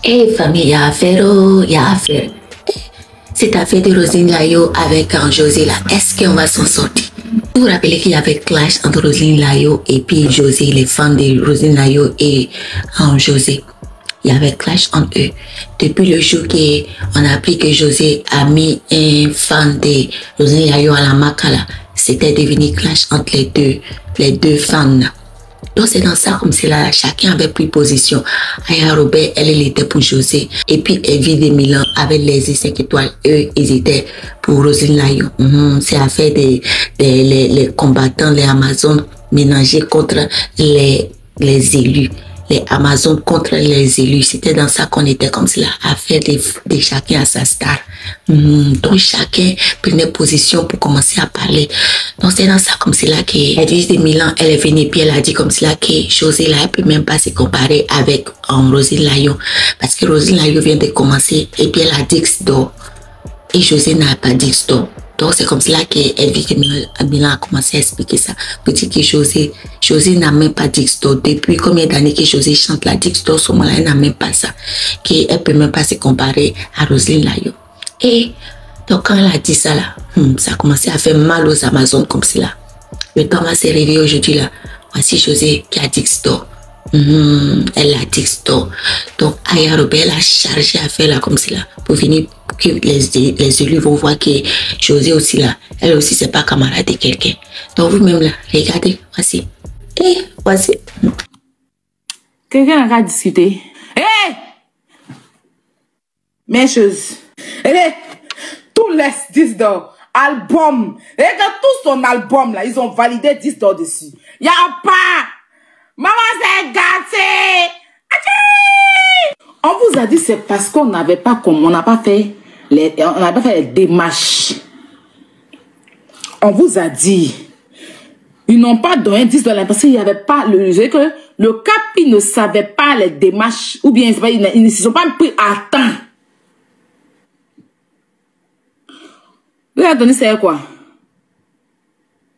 Eh, famille, il y a affaire, il y a affaire. Cette affaire de Roselyne Layo avec José là, est-ce qu'on va s'en sortir? Vous vous rappelez qu'il y avait clash entre Roselyne Layo et puis José, les fans de Roselyne Layo et José. Il y avait clash entre eux. Depuis le jour qu'on a appris que José a mis un fan de Roselyne Layo à la Macala, c'était devenu clash entre les deux fans. Donc c'est dans ça comme c'est là, chacun avait pris position. Aya Robert, elle était pour José. Et puis Evie de Milan avec les 5 étoiles, eux, ils étaient pour Roselyne Layo. C'est affaire les combattants, les Amazones mélangés contre les élus. Les Amazones contre les élus. C'était dans ça qu'on était comme cela, affaire de chacun à sa star. Donc chacun prenait position pour commencer à parler. Donc c'est dans ça comme cela que Edwige de Milan, elle est venue puis elle a dit comme cela que José là, elle peut même pas se comparer avec Roselyne Layo. Parce que Roselyne Layo vient de commencer et puis elle a dit d'or. Et José n'a pas dit stop. Donc c'est comme cela que Edwige de Milan a commencé à expliquer ça. Pour dire que José n'a même pas dit stop. Depuis combien d'années que José chante la dit stop, ce moment-là, elle n'a même pas ça. Qu'elle peut même pas se comparer à Roselyne Layo. Et donc quand elle a dit ça là, ça a commencé à faire mal aux Amazones comme cela. Le temps va se réveiller aujourd'hui là. Voici José qui a dit stop. Elle a dit stop. Donc Aya Robert a chargé à faire là comme cela pour venir que les élus vont voir que José aussi là, elle aussi c'est pas camarade de quelqu'un. Donc vous-même là, regardez, voici. Et voici. Quelqu'un a discuté. Hé! Mes choses. Tous les 10 d'or, album. Regarde tout son album là, ils ont validé 10 d'or dessus. Y'a pas! Maman c'est gâté! On vous a dit c'est parce qu'on n'avait pas comme on n'a pas fait les démarches. On vous a dit ils n'ont pas donné 10 dollars parce qu'il n'y avait pas le CAPI ne savait pas les démarches ou bien ils ne se sont pas pris à temps. Vous avez donné c'est quoi?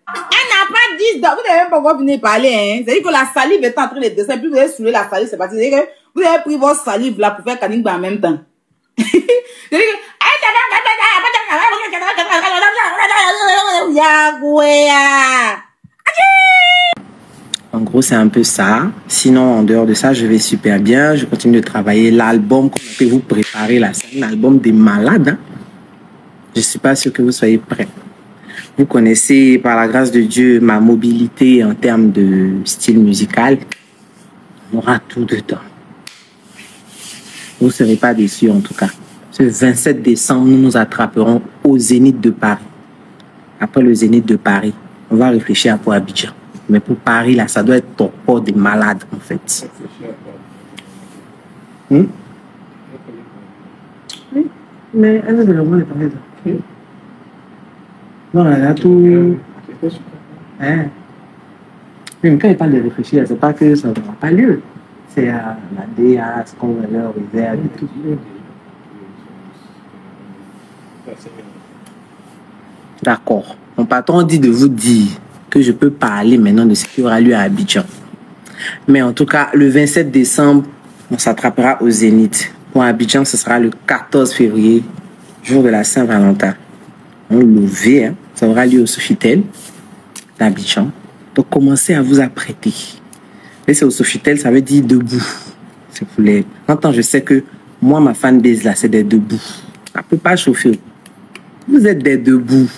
Elle n'a pas 10 dollars. Vous n'avez même pas encore fini de parler. Hein? C'est-à-dire que la salive est en train de descendre. Puis vous avez saoulé la salive. C'est parti. C'est-à-dire que vous avez pris votre salive là pour faire Kaningba en même temps. En gros, c'est un peu ça. Sinon, en dehors de ça, je vais super bien. Je continue de travailler l'album. Comme que vous préparez là, c'est un album des malades. Hein? Je ne suis pas sûr que vous soyez prêts. Vous connaissez, par la grâce de Dieu, ma mobilité en termes de style musical. On aura tout dedans. Vous ne serez pas déçus en tout cas. Ce 27 décembre, nous nous attraperons au Zénith de Paris. Après le Zénith de Paris, on va réfléchir à pour Abidjan. Mais pour Paris, là, ça doit être ton port des malades, en fait. Oui, mais elle est de l'amour de parler de. Non, elle a tout. Hein? Mais quand il parle de réfléchir, c'est pas que ça n'aura pas lieu. C'est la DA, ce qu'on leur réserve et tout. D'accord. Mon patron dit de vous dire que je peux parler maintenant de ce qui aura lieu à Abidjan. Mais en tout cas, le 27 décembre, on s'attrapera au Zénith. Pour Abidjan, ce sera le 14 février, jour de la Saint-Valentin. On l'ouvre, hein. Ça aura lieu au Sofitel d'Abidjan. Donc, commencez à vous apprêter. Et c'est au Sofitel, ça veut dire debout. Si vous voulez. Maintenant, je sais que moi, ma fanbase là, c'est des debout. Ça ne peut pas chauffer. Vous êtes des debout.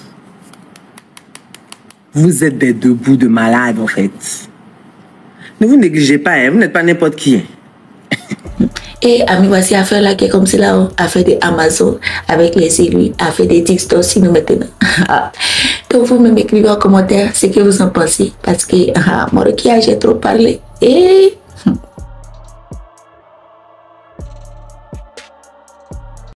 Vous êtes des debout de malades, en fait. Ne vous négligez pas, hein. Vous n'êtes pas n'importe qui. Et amis, voici affaire là qui est comme cela, affaire des Amazon avec les élus, affaire des TikTok aussi nous maintenant. Donc vous me m'écrivez en commentaire ce que vous en pensez parce que moi qui j'ai trop parlé. Et